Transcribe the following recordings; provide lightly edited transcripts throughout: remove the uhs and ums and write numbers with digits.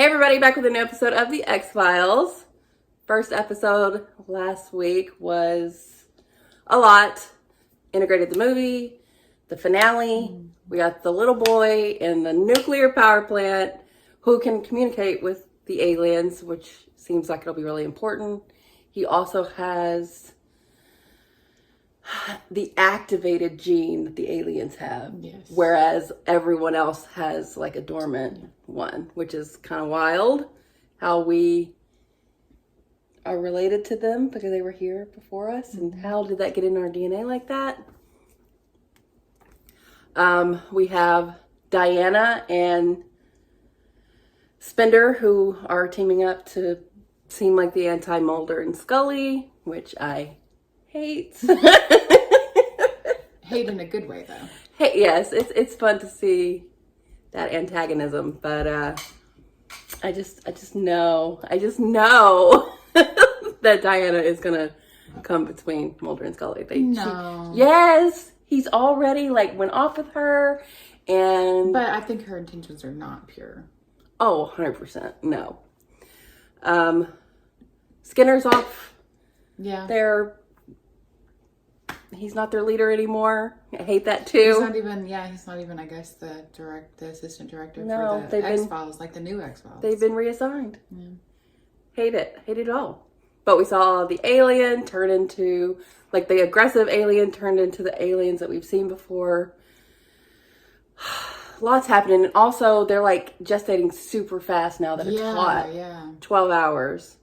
Hey everybody, back with a new episode of The X-Files. First episode last week was a lot. Integrated the movie, the finale. We got the little boy in the nuclear power plant who can communicate with the aliens, which seems like it'll be really important. He also has the activated gene that the aliens have, yes. Whereas everyone else has like a dormant one, which is kind of wild how we are related to them because they were here before us. And how did that get in our DNA like that? We have Diana and Spender who are teaming up to seem like the anti-Mulder and Scully, which I hate. Hate in a good way, though. Hey, yes, it's fun to see that antagonism, but I just know that Diana is gonna come between Mulder and Scully. Yes, he's already like went off with her, but I think her intentions are not pure. Oh, 100% no. Skinner's off. Yeah, he's not their leader anymore. I hate that too. He's not even, I guess, the assistant director for the X-Files, like the new X-Files. They've been reassigned. Yeah. Hate it all. But we saw the alien turn into, like the aggressive alien turned into the aliens that we've seen before. Lots happening. And also, they're like gestating super fast now that it's hot. Yeah. 12 hours.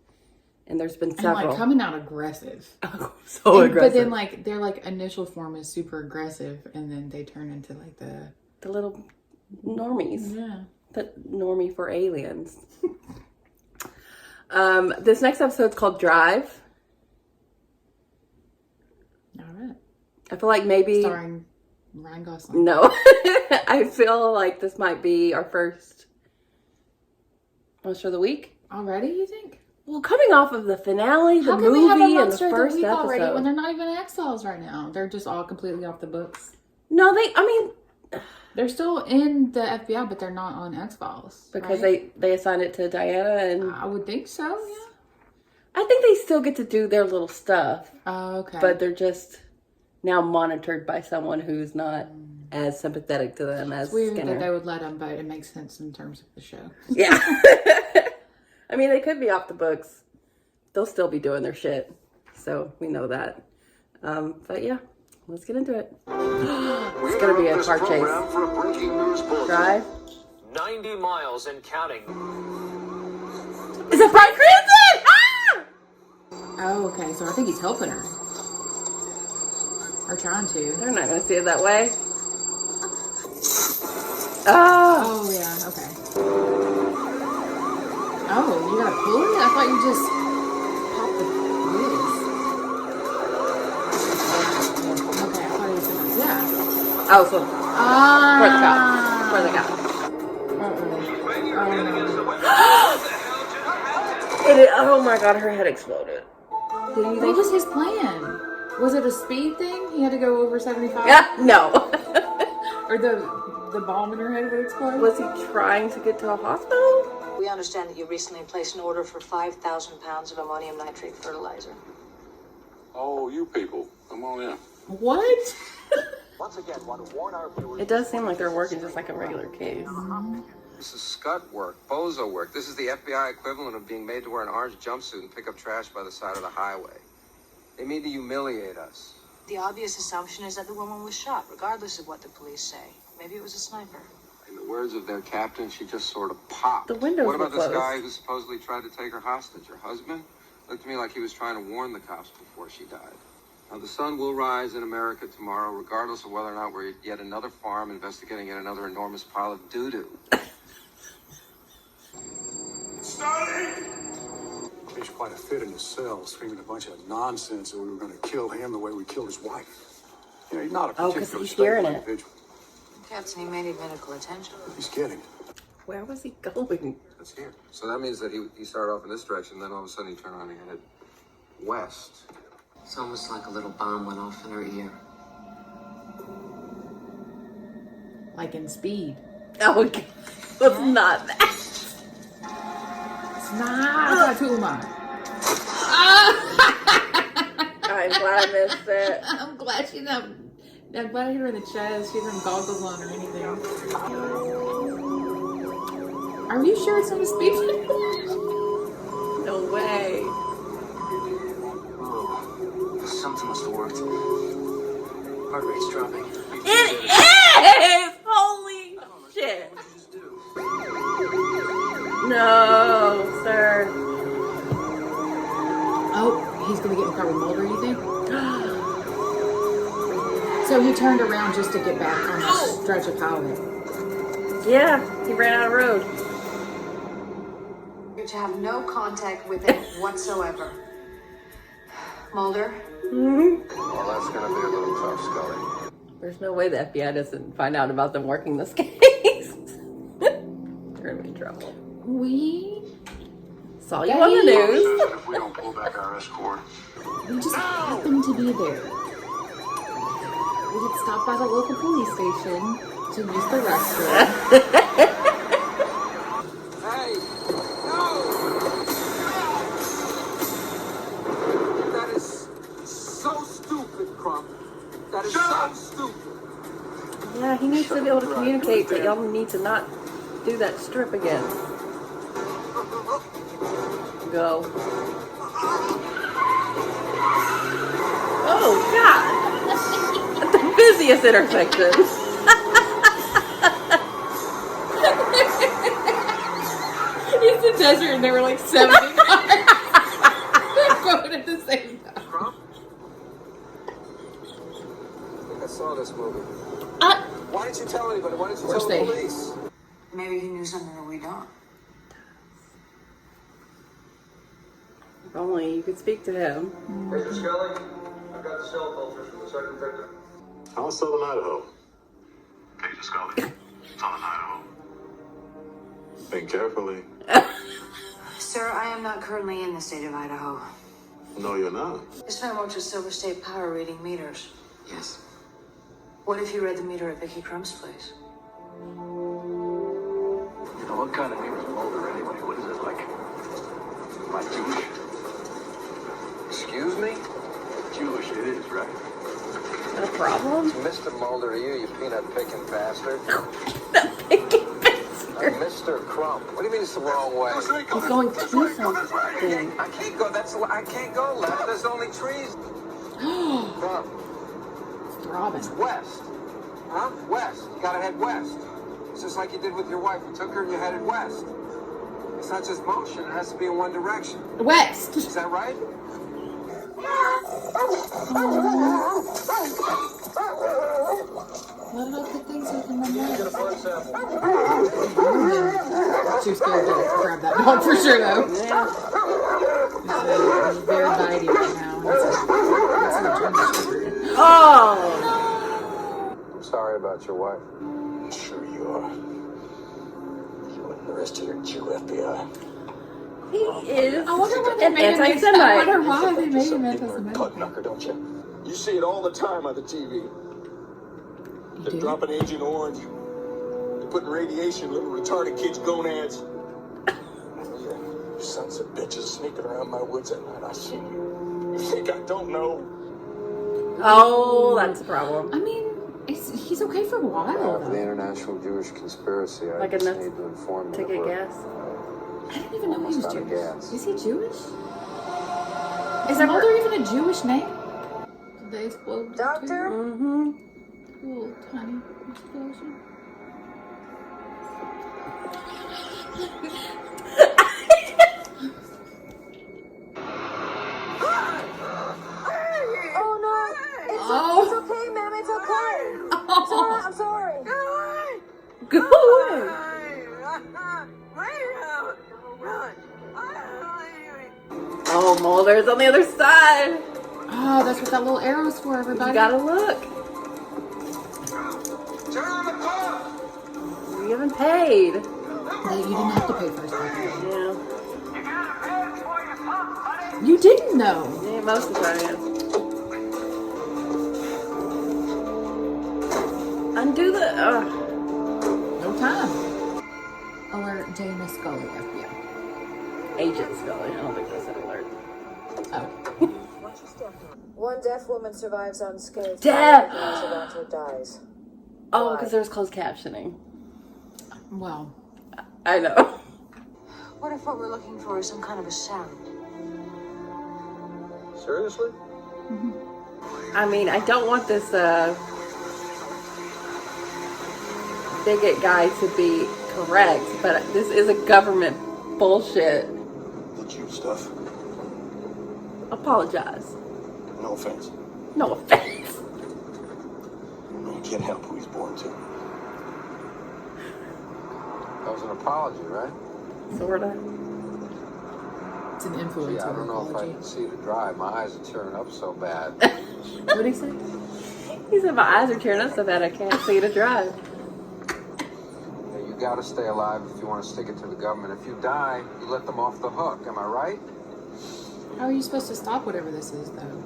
And there's been several. And like coming out aggressive. Aggressive. But then like their like initial form is super aggressive, and then they turn into like the little normies. Yeah. The normie for aliens. This next episode's called Drive. All right. I feel like maybe starring Ryan Gosling. No. I feel like this might be our first monster of the week. Already, you think? Well, coming off of the finale, the movie, and the first episode. Already when they're not even X-Files right now. They're just all completely off the books. No, they're still in the FBI, but they're not on X-Files. Because they assigned it to Diana, and I would think so, yeah. I think they still get to do their little stuff. Oh, okay. But they're just now monitored by someone who's not as sympathetic to them as Skinner. It's weird that they would let them, but it makes sense in terms of the show. Yeah. I mean, they could be off the books. They'll still be doing their shit. So we know that. But yeah, let's get into it. It's going to be a car chase. Drive. 90 miles and counting. Is it Bryan Cranston? Ah! Oh, okay. So I think he's helping her. Or trying to. They're not going to see it that way. Oh, yeah. Okay. Oh, you gotta pull it? I thought you just popped the wheels. Okay, I thought you said yeah. Oh, so where's the cow? Oh my god, her head exploded. What was his plan? Was it a speed thing? He had to go over 75? Yeah, no. Or the bomb in her head would explode? Was he trying to get to a hospital? We understand that you recently placed an order for 5,000 pounds of ammonium nitrate fertilizer. Oh, you people, come on in. What? Once again, want to warn our viewers. It does seem like they're working just like a regular case. This is scut work, bozo work. This is the FBI equivalent of being made to wear an orange jumpsuit and pick up trash by the side of the highway. They mean to humiliate us. The obvious assumption is that the woman was shot, regardless of what the police say. Maybe it was a sniper. In the words of their captain, she just sort of popped. The windows What about were this closed. guy who supposedly tried to take her hostage? Her husband? Looked to me like he was trying to warn the cops before she died. Now, the sun will rise in America tomorrow, regardless of whether or not we're at yet another farm investigating yet another enormous pile of doo-doo. Starting! He's quite a fit in his cell, screaming a bunch of nonsense that we were going to kill him the way we killed his wife. You know, he's not a Oh, 'cause particularly he's hearing stable it. individual. Captain, he may need medical attention. He's kidding. Where was he going? That's here. So that means that he started off in this direction, then all of a sudden he turned around and headed west. It's almost like a little bomb went off in her ear. Like in Speed. Oh, okay. It's not that. Nah, Tuma. I'm glad I missed it. I'm glad she's not. I'm glad I hit her in the chest. She didn't have goggles on or anything. Are you sure it's from the speech? No way. Something must have worked. Heart rate's dropping. It is! Holy shit. No, sir. Oh, he's gonna get in the car with Mulder, you think? So he turned around just to get back on the stretch of highway. Yeah, he ran out of road. You're to have no contact with it whatsoever. Mulder? Well, that's going to be a little tough, Scully. There's no way the FBI doesn't find out about them working this case. They're gonna be in trouble. We Saw you on the news. Says if we don't pull back our escort, just happened to be there. We had stopped by the local police station to use the restroom. Hey! No! That is so stupid, Crump. That is so stupid. Yeah, he needs to be able to communicate that y'all need to not do that strip again. Go. Oh, God. At the busiest intersection. It's the desert and there were like 70 cars. They're going at the same time. Crump? I think I saw this movie. Why didn't you tell anybody? Why didn't you tell the police? Maybe he knew something that we don't. If only you could speak to him. Mr. Scully, I've got the cell filters from the second victim. how is Southern Idaho? Pager Scully, Southern Idaho. Think carefully. Sir, I am not currently in the state of Idaho. No, you're not. This man works with Silver State Power reading meters. Yes. What if you read the meter at Vicky Crump's place? What kind of meter's Mulder anyway? What is it, like Jewish? Excuse me? Jewish it is, right? No problem. Mr. Mulder, are you peanut picking bastard? Mr. Crump. What do you mean it's the wrong way? He's going through something. I can't go. I can't go left. There's only trees. Crump. Robin. West. Huh? West. You gotta head west. It's just like you did with your wife. You took her and you headed west. It's not just motion. It has to be in one direction. West. Is that right? What about the things we can remember? Get a blood sample. Too scared to grab that dog for sure, though. Yeah. It's very bitey right now. Oh! I'm sorry about your wife. Sure you are. You and the rest of your Jew FBI. He is I wonder why they an made him anti-Semite. I wonder why they made him anti-Semitic. Pugknucker, don't you? You see it all the time on the TV. They're dropping Agent Orange. They're putting radiation in little retarded kids' gonads. Yeah, you sons of bitches sneaking around my woods at night. I see you. You think I don't know? Oh, that's a problem. I mean, he's okay for a while, For the though. International Jewish Conspiracy, I Like just enough need to inform you. to get that we're gas. I didn't even know he was almost out of Jewish. gas. Is he Jewish? Is Mulder even a Jewish name? Did they explode? Doctor? Mm-hmm. Little tiny explosion. Oh no! Oh. Okay, ma'am, it's okay. I'm sorry. Go away. Oh, Mulder's on the other side. Oh, that's what that little arrow's for, everybody. You gotta look. Turn on the pump! You haven't paid. You didn't have to pay for his parking. Yeah. You didn't know. Yeah, most of the time. Undo the. No time. Alert James Scully, FBI. Agent Scully. I don't think that's an alert. Oh. One deaf woman survives unscathed. Deaf! Toronto dies. Oh, because there's closed captioning. Well, I know. What if what we're looking for is some kind of a sound? Seriously? I mean, I don't want this bigot guy to be correct, but this is a government bullshit. The Jew stuff. Apologize. No offense. No offense. You can't help who he's born to. That was an apology, right? Sorta. it's an influencer Yeah, I don't know if I apology. can see to drive. My eyes are tearing up so bad. What did he say? He said my eyes are tearing up so bad I can't see to drive. Yeah, you gotta stay alive if you want to stick it to the government. If you die, you let them off the hook. Am I right? How are you supposed to stop whatever this is, though?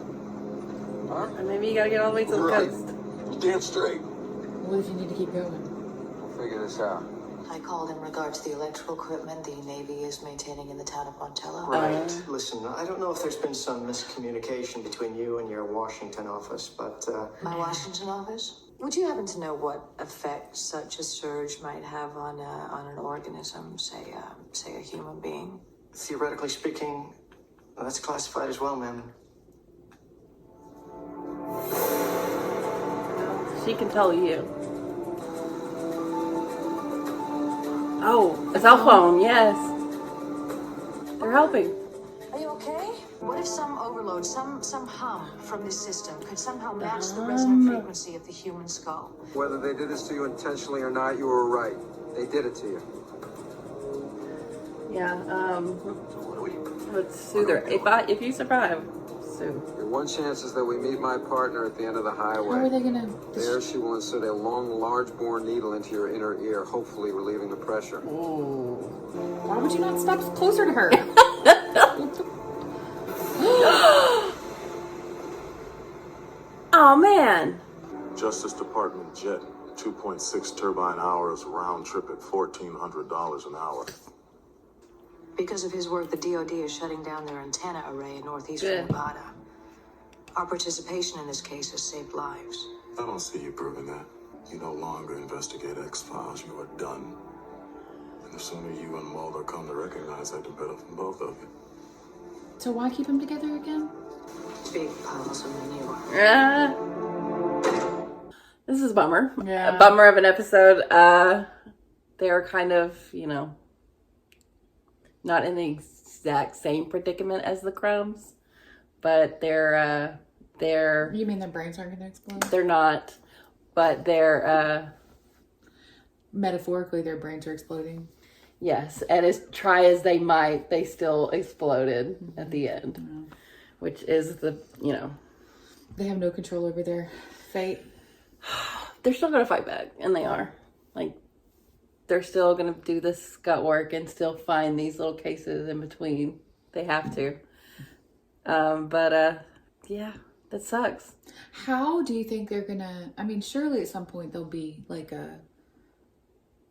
Huh? And maybe you gotta get all the way to the Right. coast. You're damn straight. What if you need to keep going? We'll figure this out. I called in regards to the electrical equipment the Navy is maintaining in the town of Montello. Right. Listen, I don't know if there's been some miscommunication between you and your Washington office, but My Washington office? Would you happen to know what effect such a surge might have on an organism, say a human being? theoretically speaking, that's classified as well, ma'am. She can tell you. Oh, a cell phone, yes. They're helping. Are you okay? What if some overload, some hum from this system could somehow match the resonant frequency of the human skull? Whether they did this to you intentionally or not, you were right. They did it to you. Yeah, let's sue her. If you survive, sue. Your one chance is that we meet my partner at the end of the highway. How are they gonna? There she will insert a long, large-bore needle into your inner ear, hopefully relieving the pressure. Why would you not stop closer to her? Oh man. Justice Department jet, 2.6 turbine hours, round trip at $1,400 an hour. Because of his work, the DoD is shutting down their antenna array in northeastern Good. Nevada. Our participation in this case has saved lives. I don't see you proving that. You no longer investigate X-Files. You are done. And the sooner you and Mulder come to recognize that, the better for both of you. So why keep them together again? Big piles of manure. This is a bummer. Yeah. A bummer of an episode. They're kind of, not in the exact same predicament as the Crumbs, but they're You mean their brains aren't gonna explode? they're not, but they're Metaphorically, their brains are exploding. yes, and as try as they might, they still exploded at the end, which is They have no control over their fate. they're still gonna fight back, and they are they're still gonna do this gut work and still find these little cases in between. They have to, yeah, that sucks. How do you think they're gonna? I mean, surely at some point there'll be like a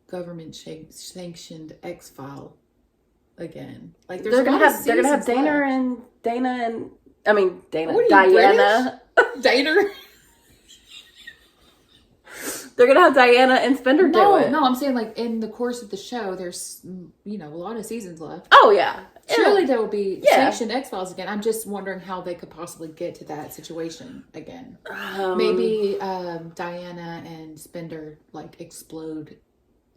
government sanctioned X-File again. Like They're gonna have seasons Dana left. and Diana. What are you, Diana. Dana. They're gonna have Diana and Spender do it. No, I'm saying like in the course of the show, there's a lot of seasons left. Oh yeah. Surely there will be Yeah. sanctioned X-Files again. I'm just wondering how they could possibly get to that situation again. Maybe Diana and Spender explode,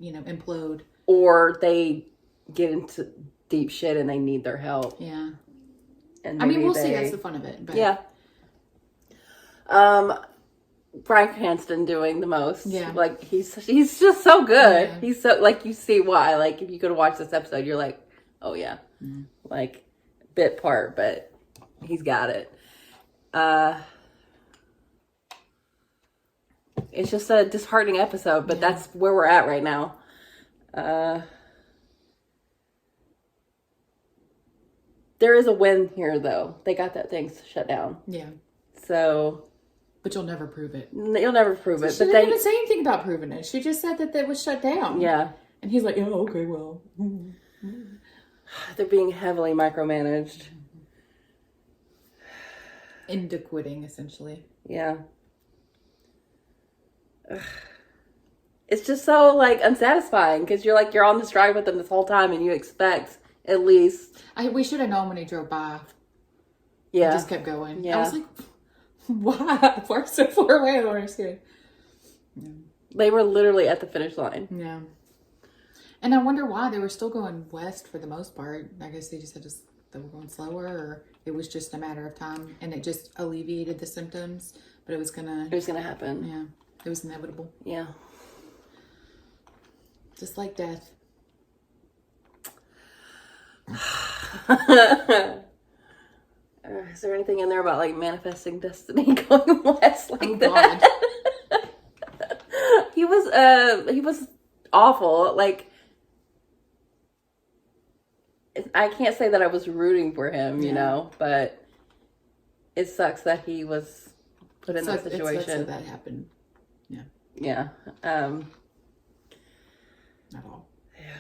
implode. Or they get into deep shit and they need their help. Yeah. And I mean, maybe we'll see. That's the fun of it. But Yeah. Bryan Cranston doing the most. Yeah. He's just so good. Yeah. He's so you see why. If you could watch this episode, you're like, oh yeah. Bit part, but he's got it. It's just a disheartening episode, but that's where we're at right now. There is a win here, though. They got that thing shut down. Yeah. So But you'll never prove it. you'll never prove it. She But didn't they, even say anything about proving it. She just said that it was shut down. yeah. And he's like, oh, okay, well. They're being heavily micromanaged. Into quitting, essentially. Yeah. Ugh. It's just so, like, unsatisfying because you're on this drive with them this whole time and you expect at least... We should have known when he drove by. Yeah. He just kept going. Yeah. I was like, why? We're so far away. I don't understand. Yeah. They were literally at the finish line. Yeah. And I wonder why they were still going west for the most part. I guess they just had to, they were going slower, or it was just a matter of time and it just alleviated the symptoms, but it was gonna happen. Yeah. It was inevitable. Yeah. Just like death. Is there anything in there about like manifesting destiny going west like that? God. He was awful. Like, I can't say that I was rooting for him, you know, but it sucks that he was put in that situation. It sucks that happened. Yeah. Yeah. Not all. Yeah.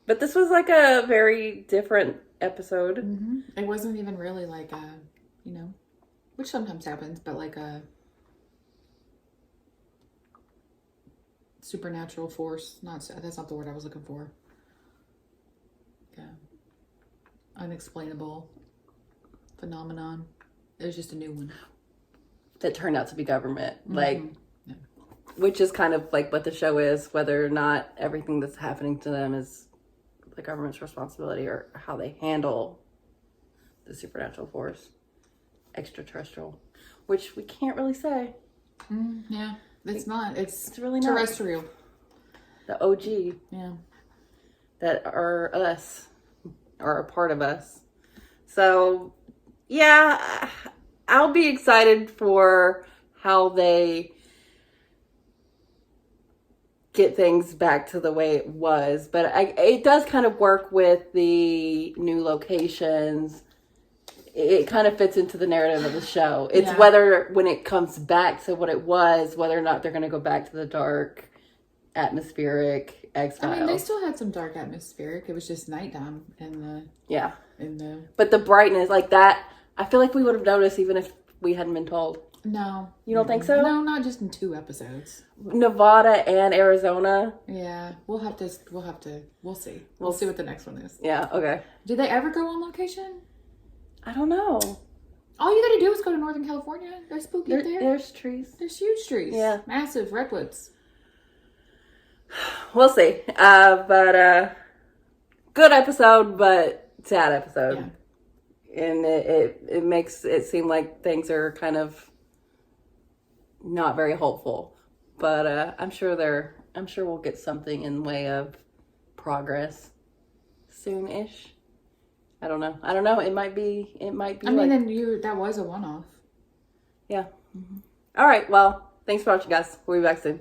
But this was like a very different episode. Mm-hmm. It wasn't even really like a, you know, which sometimes happens, but like a supernatural force. That's not the word I was looking for. Yeah. Unexplainable phenomenon. It was just a new one. That turned out to be government. Mm-hmm. Like, yeah. Which is kind of like what the show is, whether or not everything that's happening to them is the government's responsibility or how they handle the supernatural force, extraterrestrial, which we can't really say. Yeah, it's not. It's really not. terrestrial. The OG. Yeah. That are us, are a part of us. So, yeah, I'll be excited for how they get things back to the way it was, but it does kind of work with the new locations. It kind of fits into the narrative of the show. It's whether when it comes back to what it was, whether or not they're going to go back to the dark, atmospheric X-Files. I mean, they still had some dark atmospheric. It was just nighttime But the brightness, like that, I feel like we would have noticed even if we hadn't been told. No. You don't think so? No, not just in 2 episodes. Nevada and Arizona. Yeah, we'll see. We'll see what the next one is. Yeah, okay. Did they ever go on location? I don't know. All you gotta do is go to Northern California. There's spooky there. There's trees. There's huge trees. Yeah. Massive redwoods. We'll see. But good episode, but sad episode. Yeah. And it makes it seem like things are kind of not very hopeful. But I'm sure we'll get something in way of progress soon-ish. I don't know. It might be. I mean, and that was a one-off. Yeah. Mm-hmm. All right. Well, thanks for watching, guys. We'll be back soon.